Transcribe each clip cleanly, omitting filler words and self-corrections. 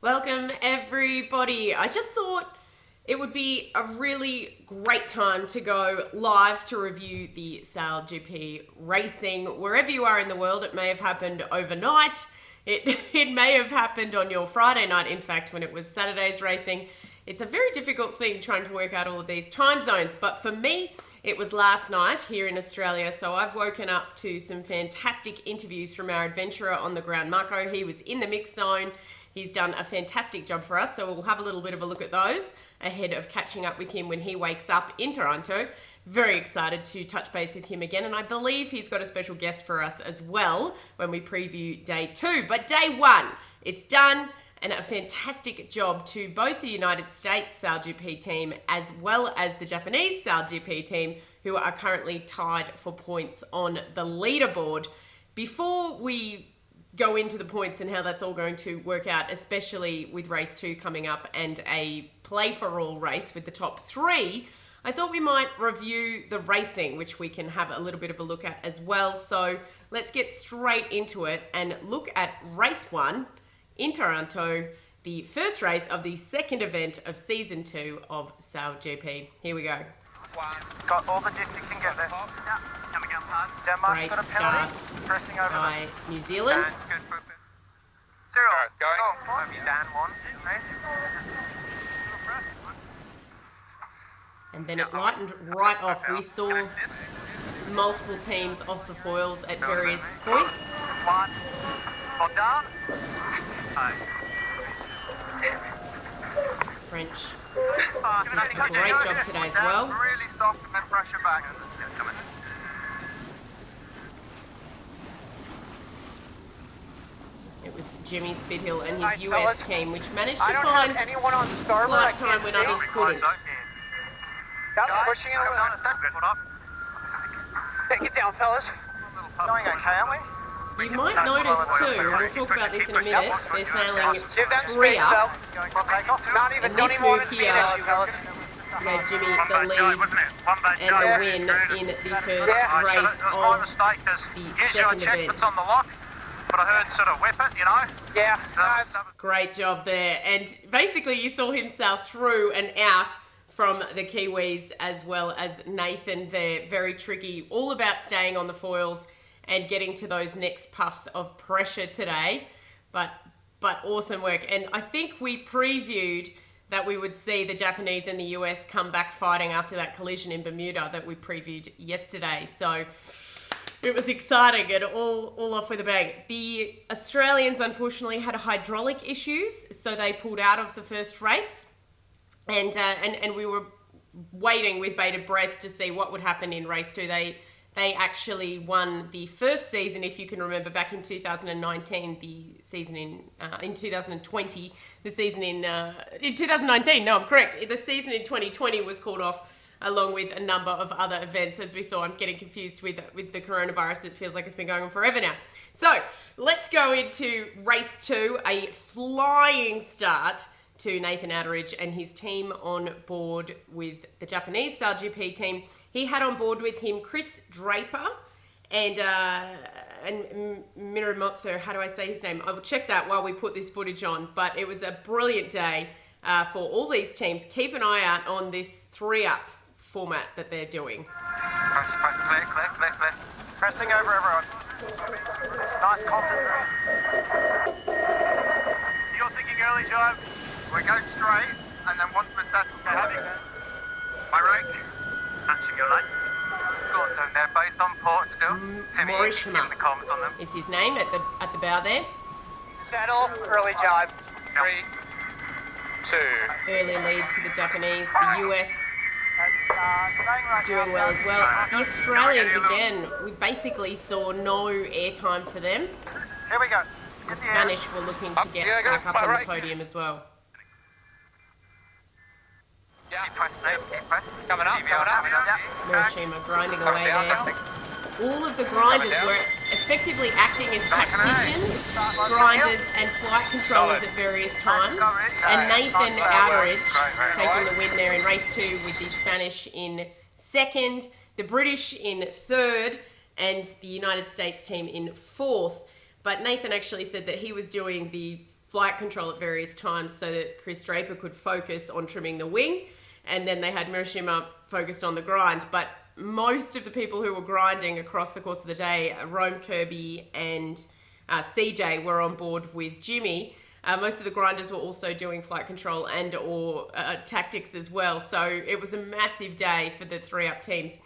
Welcome everybody. I just thought it would be a really great time to go live to review the SailGP racing. Wherever you are in the world, it may have happened overnight. It may have happened on your Friday night, in fact, when it was Saturday's racing. It's a very difficult thing trying to work out all of these time zones, but for me, it was last night here in Australia, so I've woken up to some fantastic interviews from our adventurer on the ground, Marco. He was in the mixed zone. He's done a fantastic job for us, so we'll have a little bit of a look at those ahead of catching up with him when he wakes up in Taranto. Very excited to touch base with him again, and I believe he's got a special guest for us as well when we preview day 2. But day 1, it's done, and a fantastic job to both the United States SailGP team as well as the Japanese SailGP team, who are currently tied for points on the leaderboard. Before we go into the points and how that's all going to work out, especially with race 2 coming up and a play for all race with the top 3, I thought we might review the racing, which we can have a little bit of a look at as well. So let's get straight into it and look at race 1 in Taranto, the first race of the second event of season 2 of SailGP. Here we go. Got all the distance you can get there. Yeah. Coming up hard. Denmark's got a penalty. Pressing over by New Zealand. Cyril, go. Dan won. And then it lightened right off. We saw multiple teams off the foils at various points. One. Hold down. French did a great job today as well. Really soft and then pressure back. It was Jimmy Spidhill and his US team, which managed to find flight time when others couldn't. Pushing it over. Take it down, fellas. Going okay, aren't we? You might notice too, and we'll talk about this in a minute, they're sailing 3 up. And this move here gave Jimmy the lead and the win in the first race of the second event. But I heard sort of whip it, you know? Yeah. Great job there. And basically you saw him sail through and out from the Kiwis as well as Nathan there. Very tricky, all about staying on the foils and getting to those next puffs of pressure today. But awesome work. And I think we previewed that we would see the Japanese and the US come back fighting after that collision in Bermuda that we previewed yesterday. So it was exciting and all off with a bang. The Australians unfortunately had hydraulic issues, so they pulled out of the first race. And we were waiting with bated breath to see what would happen in race 2. They actually won the first season, if you can remember, back in 2019, the season in 2020, the season in 2019, no, I'm correct. The season in 2020 was called off along with a number of other events, as we saw. I'm getting confused with the coronavirus. It feels like it's been going on forever now. So let's go into race 2, a flying start to Nathan Outteridge and his team on board with the Japanese SailGP team. He had on board with him Chris Draper and Miramotsu. How do I say his name? I will check that while we put this footage on. But it was a brilliant day for all these teams. Keep an eye out on this 3-up format that they're doing. Press, clear. Pressing over everyone. Nice concentrate. You're thinking early, Joe? We go straight, and then once we're set, my right, touching your leg. Go on down there, base on port still. Timmy, give the comms on them. Is his name at the bow there? Settle, early jibe. 3, 2. Early lead to the Japanese. The US doing well as well. The Australians, again, we basically saw no airtime for them. Here we go. The Spanish were looking to get back up on the podium as well. Yeah. Coming up. Morishima grinding away there. All of the grinders were effectively acting as tacticians, grinders and flight controllers at various times. And Nathan Outteridge taking the win there in race 2 with the Spanish in second, the British in third, and the United States team in fourth. But Nathan actually said that he was doing the flight control at various times so that Chris Draper could focus on trimming the wing, and then they had Murashima focused on the grind. But most of the people who were grinding across the course of the day, Rome Kirby and CJ were on board with Jimmy. Most of the grinders were also doing flight control and or tactics as well. So it was a massive day for the 3-up teams.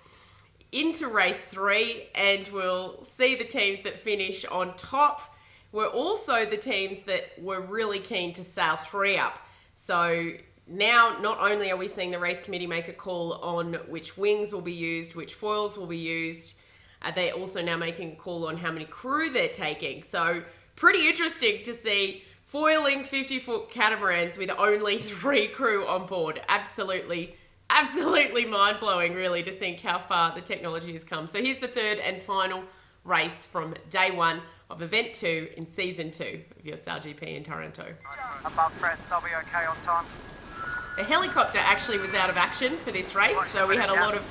Into race 3, and we'll see the teams that finish on top were also the teams that were really keen to sail 3-up. So now not only are we seeing the race committee make a call on which wings will be used, which foils will be used, they're also now making a call on how many crew they're taking. So pretty interesting to see foiling 50-foot catamarans with only 3 crew on board. Absolutely mind-blowing, really, to think how far the technology has come. So here's the third and final race from day 1 of event 2 in season 2 of your SailGP in Taranto. Above Fred, I'll be okay on time. The helicopter actually was out of action for this race, so we had a lot of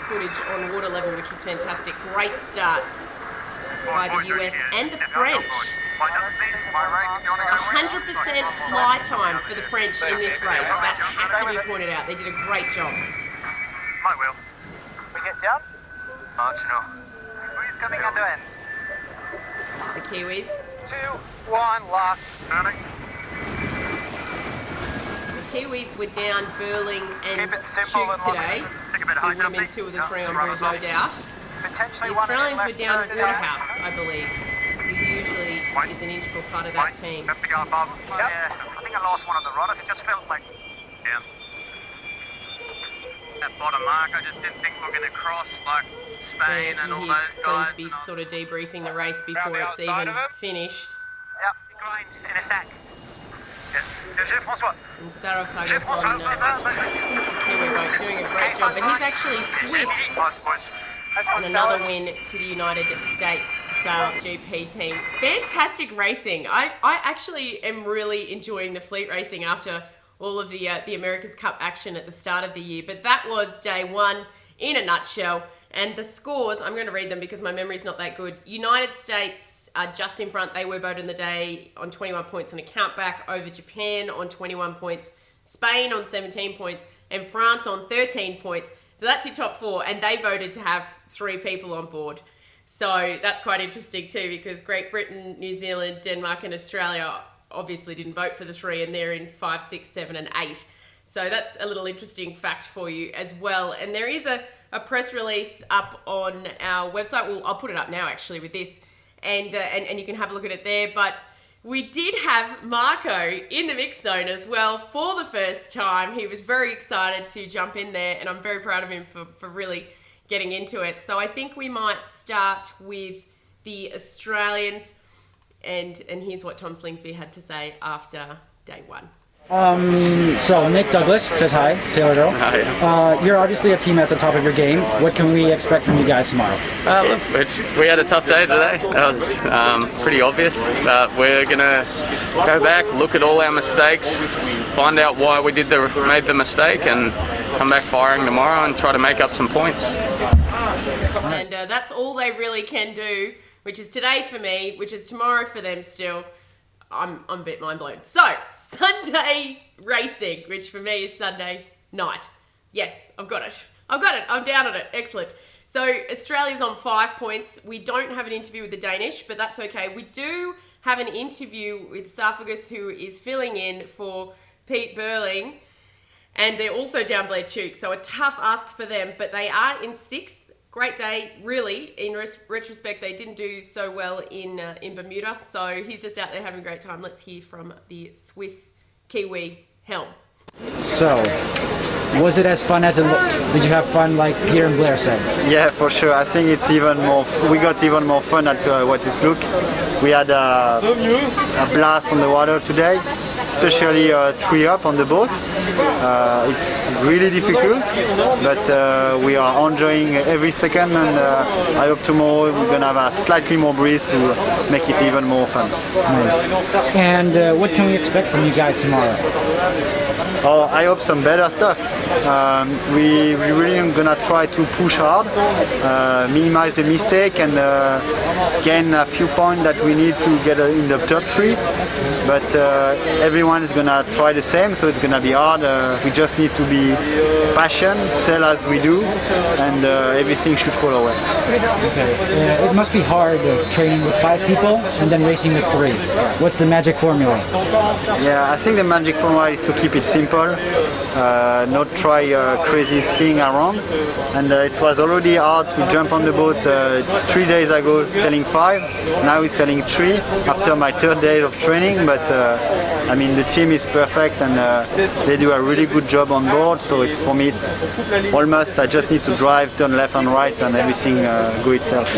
footage on water level, which was fantastic. Great start by the US and the French. 100% fly time for the French in this race. That has to be pointed out. They did a great job. My will. We get down? Marginal. Who's coming under end? It's the Kiwis. 2, 1, last. Turning. The Kiwis were down Burling and Chute today. It would have been 2 of the 3 on board, no doubt. The Australians were down Waterhouse, I believe, who usually is an integral part of that team. Have to go above. Yep. Yeah, I think I lost one of the runners. It just felt like... Yeah. That bottom mark, I just didn't think we were going to cross, like Spain and all those guys. Seems to be sort of debriefing the race before it's even finished. Yep, grind in a stack. And Sarah Fagas on the Kiwi boat doing a great job. But he's actually Swiss on another win to the United States SailGP Team. Fantastic racing. I actually am really enjoying the fleet racing after all of the America's Cup action at the start of the year. But that was day 1 in a nutshell. And the scores, I'm going to read them because my memory's not that good. United States are just in front. They were boat in the day on 21 points on a countback over Japan on 21 points, Spain on 17 points, and France on 13 points. So that's your top 4, and they voted to have 3 people on board. So that's quite interesting too, because Great Britain, New Zealand, Denmark, and Australia obviously didn't vote for the 3, and they're in 5, 6, 7, and 8. So that's a little interesting fact for you as well. And there is a press release up on our website. Well, I'll put it up now actually with this, and you can have a look at it there. But we did have Marco in the mix zone as well for the first time. He was very excited to jump in there, and I'm very proud of him for really getting into it. So I think we might start with the Australians, and here's what Tom Slingsby had to say after day 1. So Nick Douglas says hi, Sailor Girl. Hi. You're obviously a team at the top of your game. What can we expect from you guys tomorrow? Look, we had a tough day today. That was pretty obvious. We're going to go back, look at all our mistakes, find out why we made the mistake, and come back firing tomorrow and try to make up some points. And that's all they really can do, which is today for me, which is tomorrow for them still. I'm a bit mind blown. So, Sunday racing, which for me is Sunday night. Yes, I've got it. I'm down on it. Excellent. So, Australia's on 5 points. We don't have an interview with the Danish, but that's okay. We do have an interview with Sarfagus, who is filling in for Pete Burling, and they're also down Blair Tuke. So, a tough ask for them, but they are in 6th. Great day, really. In retrospect, they didn't do so well in Bermuda, so he's just out there having a great time. Let's hear from the Swiss Kiwi helm. So, was it as fun as it looked? Did you have fun like Peter and Blair said? Yeah, for sure. I think it's even more. We got even more fun at what it looked. We had a blast on the water today, especially 3-up on the boat. It's really difficult, but we are enjoying every second, and I hope tomorrow we're going to have a slightly more breeze to make it even more fun. Nice. And what can we expect from you guys tomorrow? Oh, I hope some better stuff. We really gonna try to push hard, minimize the mistake, and gain a few points that we need to get in the top 3. But everyone is gonna try the same, so it's gonna be hard. We just need to be passionate, sail as we do, and everything should follow well. Okay. It must be hard training with 5 people and then racing with 3. What's the magic formula? Yeah, I think the magic formula is to keep it simple, not try crazy spinning around. And it was already hard to jump on the boat 3 days ago, selling 5. Now we're selling 3 after my 3rd day of training. But I mean, the team is perfect, and they do a really good job on board. So it's, for me, it's almost, I just need to drive, turn left and right, and everything go itself.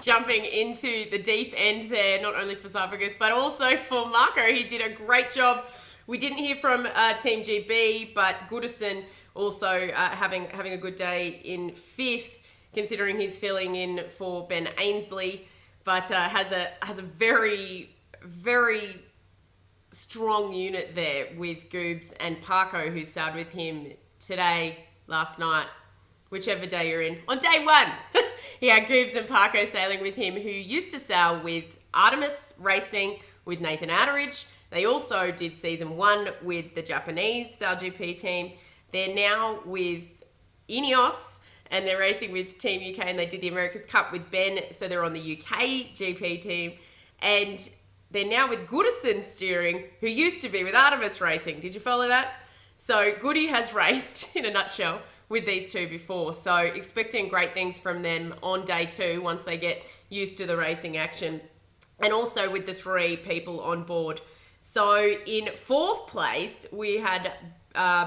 Jumping into the deep end there, not only for Cybergus, but also for Marco. He did a great job. We didn't hear from Team GB, but Goodison also having a good day in 5th, considering he's filling in for Ben Ainsley, but has a very, very strong unit there with Goobs and Parko, who sailed with him today, last night, whichever day you're in. On day 1, he had Goobs and Parko sailing with him, who used to sail with Artemis Racing with Nathan Atteridge. They also did season 1 with the Japanese SailGP team. They're now with Ineos, and they're racing with Team UK, and they did the America's Cup with Ben, so they're on the UK GP team. And they're now with Goodison Steering, who used to be with Artemis Racing. Did you follow that? So Goody has raced, in a nutshell, with these 2 before. So expecting great things from them on day 2 once they get used to the racing action. And also with the 3 people on board. So in 4th place, we had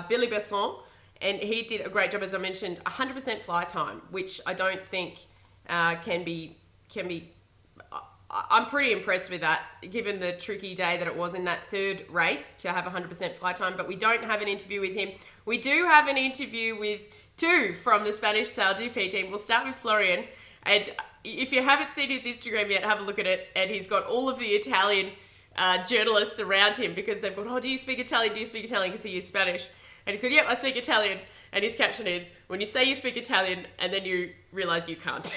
Billy Besson, and he did a great job, as I mentioned, 100% fly time, which I don't think can be. I'm pretty impressed with that, given the tricky day that it was in that 3rd race to have 100% fly time. But we don't have an interview with him. We do have an interview with 2 from the Spanish SailGP team. We'll start with Florian, and if you haven't seen his Instagram yet, have a look at it. And he's got all of the Italian journalists around him, because they've gone, oh, do you speak Italian? Do you speak Italian? Because he is Spanish. And he's gone, yep, I speak Italian. And his caption is, when you say you speak Italian and then you realise you can't.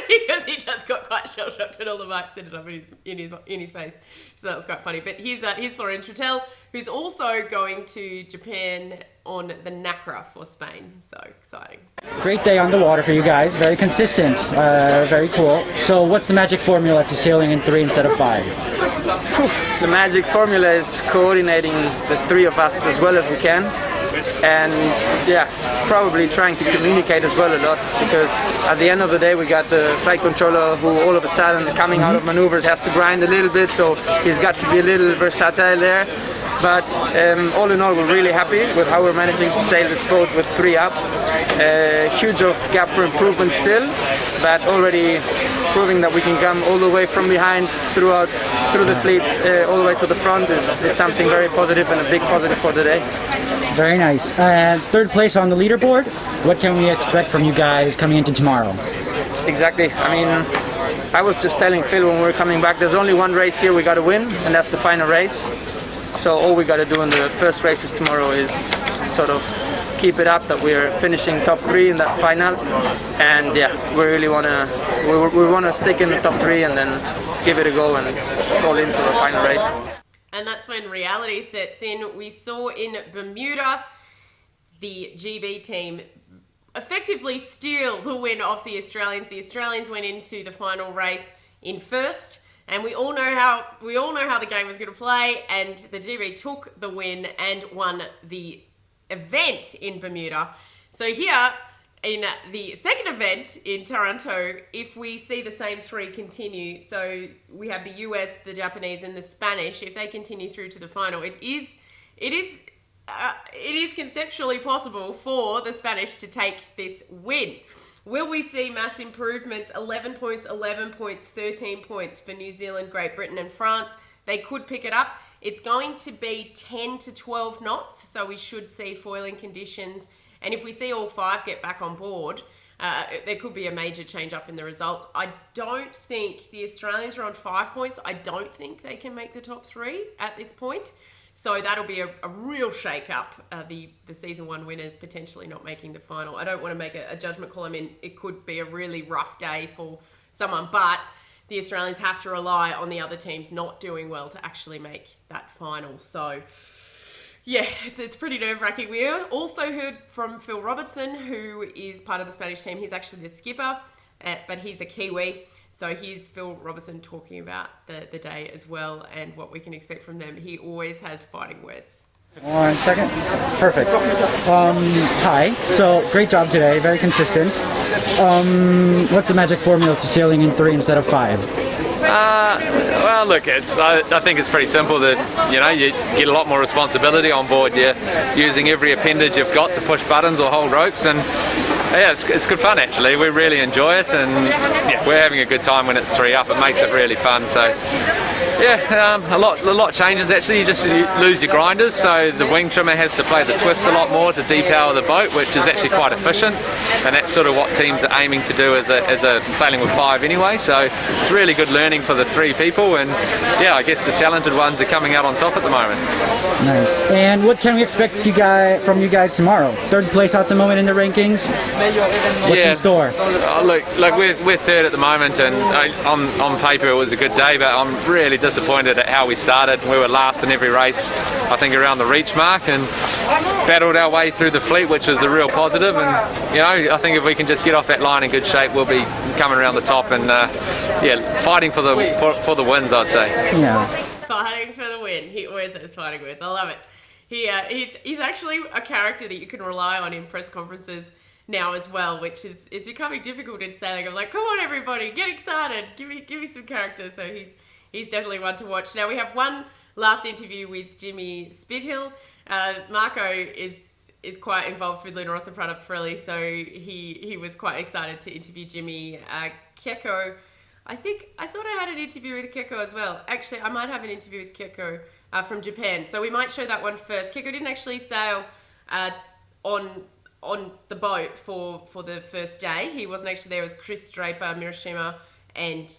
Because he just got quite shell-shocked when all the marks ended up in his face. So that was quite funny. But here's Florian Trittel, who's also going to Japan on the NACRA for Spain. So exciting. Great day on the water for you guys. Very consistent. Very cool. So what's the magic formula to sailing in 3 instead of 5? The magic formula is coordinating the 3 of us as well as we can. And yeah, probably trying to communicate as well a lot, because at the end of the day we got the flight controller who all of a sudden coming out of maneuvers has to grind a little bit, so he's got to be a little versatile there. But all in all, we're really happy with how we're managing to sail this boat with 3 up. Huge of gap for improvement still, but already proving that we can come all the way from behind through the fleet all the way to the front is something very positive, and a big positive for the day. Very nice. 3rd place on the leaderboard. What can we expect from you guys coming into tomorrow? Exactly. I mean, I was just telling Phil when we were coming back, there's only one race here we got to win, and that's the final race. So all we got to do in the first races tomorrow is sort of keep it up, that we're finishing top 3 in that final. And yeah, we really want to stick in the top 3 and then give it a go and fall into the final race. And that's when reality sets in. We saw in Bermuda the GB team effectively steal the win off the Australians. The Australians went into the final race in 1st, and we all know how the game was going to play. And the GB took the win and won the event in Bermuda. So here in the 2nd event in Taranto, if we see the same 3 continue, so we have the US, the Japanese, and the Spanish. If they continue through to the final, it is conceptually possible for the Spanish to take this win. Will we see mass improvements? 11 points, 11 points, 13 points for New Zealand, Great Britain, and France. They could pick it up. It's going to be 10 to 12 knots, so we should see foiling conditions. And if we see all 5 get back on board, there could be a major change up in the results. I don't think the Australians are on 5 points. I don't think they can make the top 3 at this point. So that'll be a real shake-up. The season 1 winners potentially not making the final. I don't want to make a judgment call. I mean, it could be a really rough day for someone, but the Australians have to rely on the other teams not doing well to actually make that final. So, yeah, it's pretty nerve-wracking. We also heard from Phil Robertson, who is part of the Spanish team. He's actually the skipper, but he's a Kiwi. So here's Phil Robertson talking about the day as well and what we can expect from them. He always has fighting words. 1 second. Perfect. Hi. So great job today. Very consistent. What's the magic formula to sailing in 3 instead of 5? Well, look, I think it's pretty simple that, you know, you get a lot more responsibility on board. You're using every appendage you've got to push buttons or hold ropes, and yeah, it's good fun actually. We really enjoy it, and yeah, we're having a good time when it's 3 up. It makes it really fun. So yeah, a lot changes actually. You lose your grinders, so the wing trimmer has to play the twist a lot more to depower the boat, which is actually quite efficient, and that's sort of what teams are aiming to do as a sailing with 5 anyway. So it's really good learning for the 3 people, and yeah, I guess the talented ones are coming out on top at the moment. Nice. And what can we expect from you guys tomorrow? 3rd place at the moment in the rankings. What's in store? Look, we're 3rd at the moment, and on paper it was a good day, but I'm really disappointed at how we started. We were last in every race, I think around the reach mark, and battled our way through the fleet, which was a real positive. And you know, I think if we can just get off that line in good shape, we'll be coming around the top and yeah, fighting for the wins, I'd say. Yeah. Fighting for the win. He always has fighting words. I love it. He's actually a character that you can rely on in press conferences now as well, which is becoming difficult in sailing. I'm like, come on everybody, get excited, give me some character. So he's definitely one to watch. Now we have one last interview with Jimmy Spithill. Marco is quite involved with Luna Rossa and Prana Pirelli, so he was quite excited to interview Jimmy. Keko, I thought I had an interview with Keko as well. Actually, I might have an interview with Keko from Japan, so we might show that one first. Keko didn't actually sail on the boat for the first day. He wasn't actually there. It was Chris Draper, Mirashima, and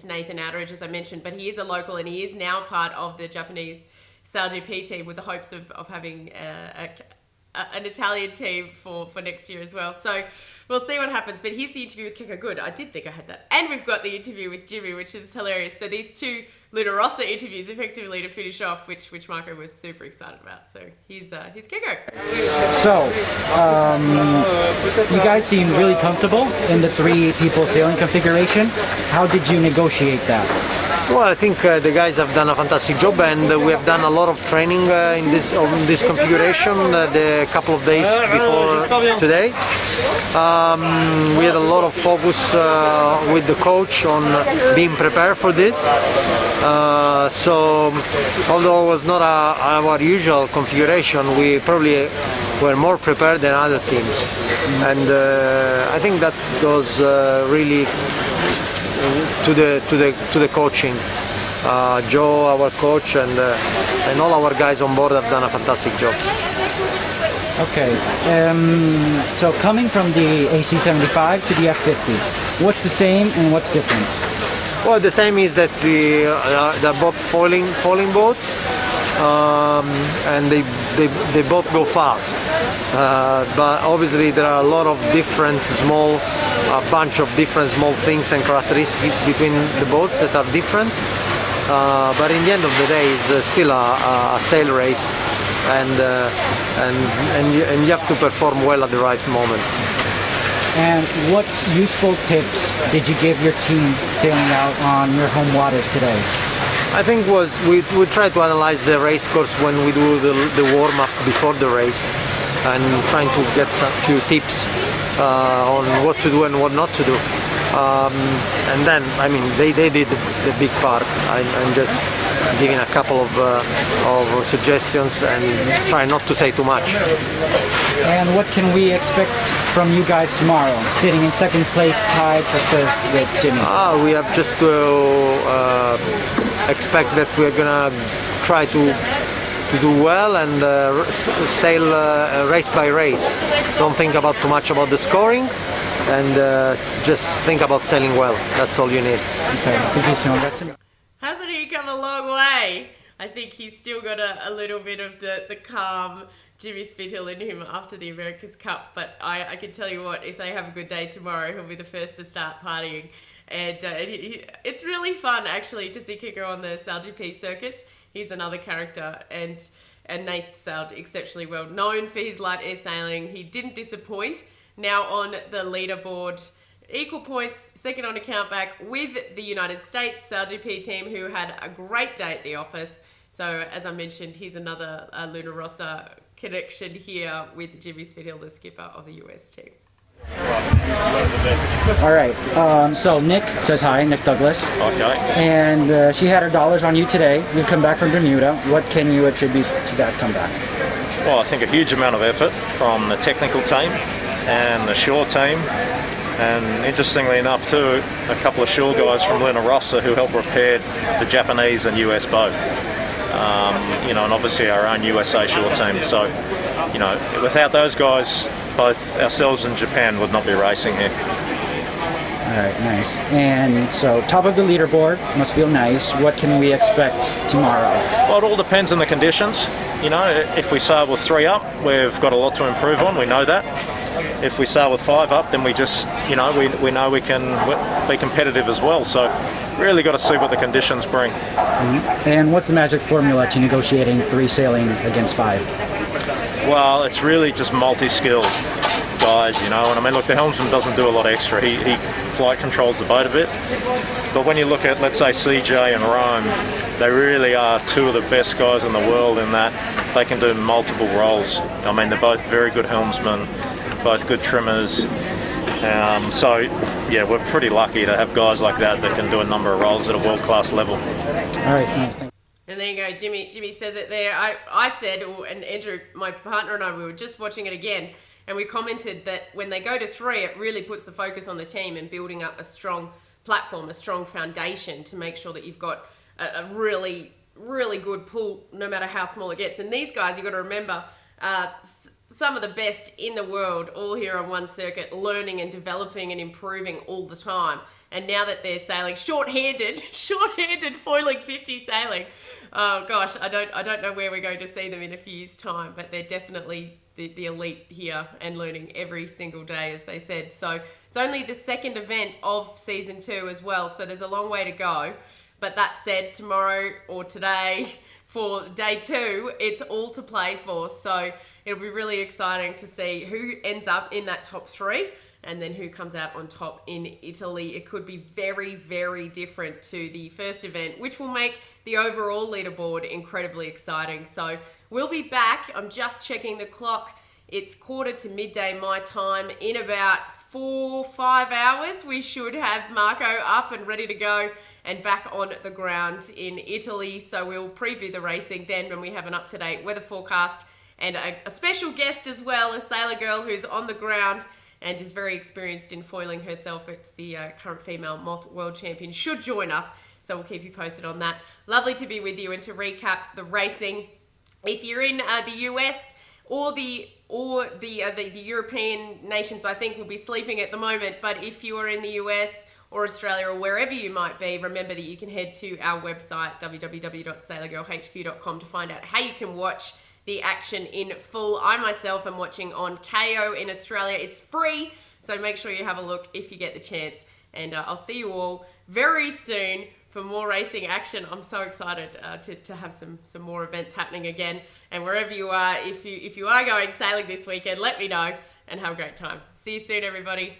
Nathan Outridge, as I mentioned, but he is a local and he is now part of the Japanese SailGP team with the hopes of having an Italian team for next year as well. So we'll see what happens. But here's the interview with Keko. Good. I did think I had that. And we've got the interview with Jimmy, which is hilarious. So these 2 Luna Rossa interviews effectively to finish off, which Marco was super excited about. So here's Keko. So, you guys seem really comfortable in the 3 people sailing configuration. How did you negotiate that? Well, I think the guys have done a fantastic job, and we have done a lot of training in this configuration the couple of days before today. We had a lot of focus with the coach on being prepared for this. So, although it was not our usual configuration, we probably were more prepared than other teams, and I think that goes really to the coaching. Joe, our coach, and all our guys on board have done a fantastic job. Okay, so coming from the AC-75 to the F-50, what's the same and what's different? Well, the same is that they're both foiling boats, and they both go fast. But obviously there are a lot of different a bunch of different small things and characteristics between the boats that are different. But in the end of the day, it's still a sail race, and you have to perform well at the right moment. And what useful tips did you give your team sailing out on your home waters today? I think we try to analyze the race course when we do the warm-up before the race, and trying to get some few tips on what to do and what not to do. And then, I mean, they did the big part. I'm just giving a couple of suggestions and try not to say too much. And what can we expect from you guys tomorrow, sitting in second place, tied for first with Jimmy? We have just to expect that we're gonna try to do well and sail race by race. Don't think about too much about the scoring, and just think about sailing well. That's all you need. Okay, thank you so much. Hasn't he come a long way? I think he's still got a little bit of the calm Jimmy Spithill in him after the America's Cup. But I can tell you what, if they have a good day tomorrow, he'll be the first to start partying. And it's really fun, actually, to see Kiko on the SailGP circuit. He's another character, and Nath sailed exceptionally well. Known for his light air sailing, he didn't disappoint. Now on the leaderboard, equal points, second on account back with the United States SailGP team, who had a great day at the office. So, as I mentioned, here's another Luna Rossa connection here with Jimmy Spithill, the skipper of the US team. All right. So Nick says hi, Nick Douglas. Okay. And she had her dollars on you today. You've come back from Bermuda. What can you attribute to that comeback? Well, I think a huge amount of effort from the technical team and the shore team. And interestingly enough too, a couple of shore guys from Luna Rossa who helped repair the Japanese and US boat. And obviously our own USA shore team. So, without those guys, both ourselves and Japan would not be racing here. All right, nice. And so, top of the leaderboard, must feel nice. What can we expect tomorrow? Well, it all depends on the conditions. If we sail with 3 up, we've got a lot to improve on, we know that. If we sail with 5 up, then we just, we know we can be competitive as well. So really got to see what the conditions bring. Mm-hmm. And what's the magic formula to negotiating 3 sailing against 5? Well, it's really just multi-skilled guys, And I mean, look, the helmsman doesn't do a lot extra. He flight controls the boat a bit. But when you look at, let's say, CJ and Rome, they really are 2 of the best guys in the world in that they can do multiple roles. I mean, they're both very good helmsmen, both good trimmers. So, yeah, we're pretty lucky to have guys like that can do a number of roles at a world-class level. All right, nice. Thanks. And there you go, Jimmy says it there. I said, and Andrew, my partner, and I, we were just watching it again, and we commented that when they go to 3, it really puts the focus on the team and building up a strong platform, a strong foundation to make sure that you've got a really, really good pool, no matter how small it gets. And these guys, you've got to remember, some of the best in the world, all here on one circuit, learning and developing and improving all the time. And now that they're sailing shorthanded, foiling 50 sailing, oh gosh, I don't know where we're going to see them in a few years' time, but they're definitely the elite here and learning every single day, as they said. So it's only the second event of season 2 as well, so there's a long way to go. But that said, tomorrow or today, for day 2, it's all to play for. So it'll be really exciting to see who ends up in that top 3 and then who comes out on top in Italy. It could be very, very different to the first event, which will make the overall leaderboard incredibly exciting. So we'll be back. I'm just checking the clock. It's quarter to midday my time. In about 4-5 hours, we should have Marco up and ready to go and back on the ground in Italy. So we'll preview the racing then when we have an up-to-date weather forecast and a special guest as well, a sailor girl who's on the ground and is very experienced in foiling herself. It's the current female Moth World Champion, should join us. So we'll keep you posted on that. Lovely to be with you and to recap the racing. If you're in the US or the European nations, I think will be sleeping at the moment. But if you are in the US or Australia or wherever you might be, remember that you can head to our website, www.sailorgirlhq.com, to find out how you can watch the action in full. I myself am watching on KO in Australia. It's free, so make sure you have a look if you get the chance. And I'll see you all very soon for more racing action. I'm so excited to have some more events happening again. And wherever you are, if you are going sailing this weekend, let me know and have a great time. See you soon, everybody.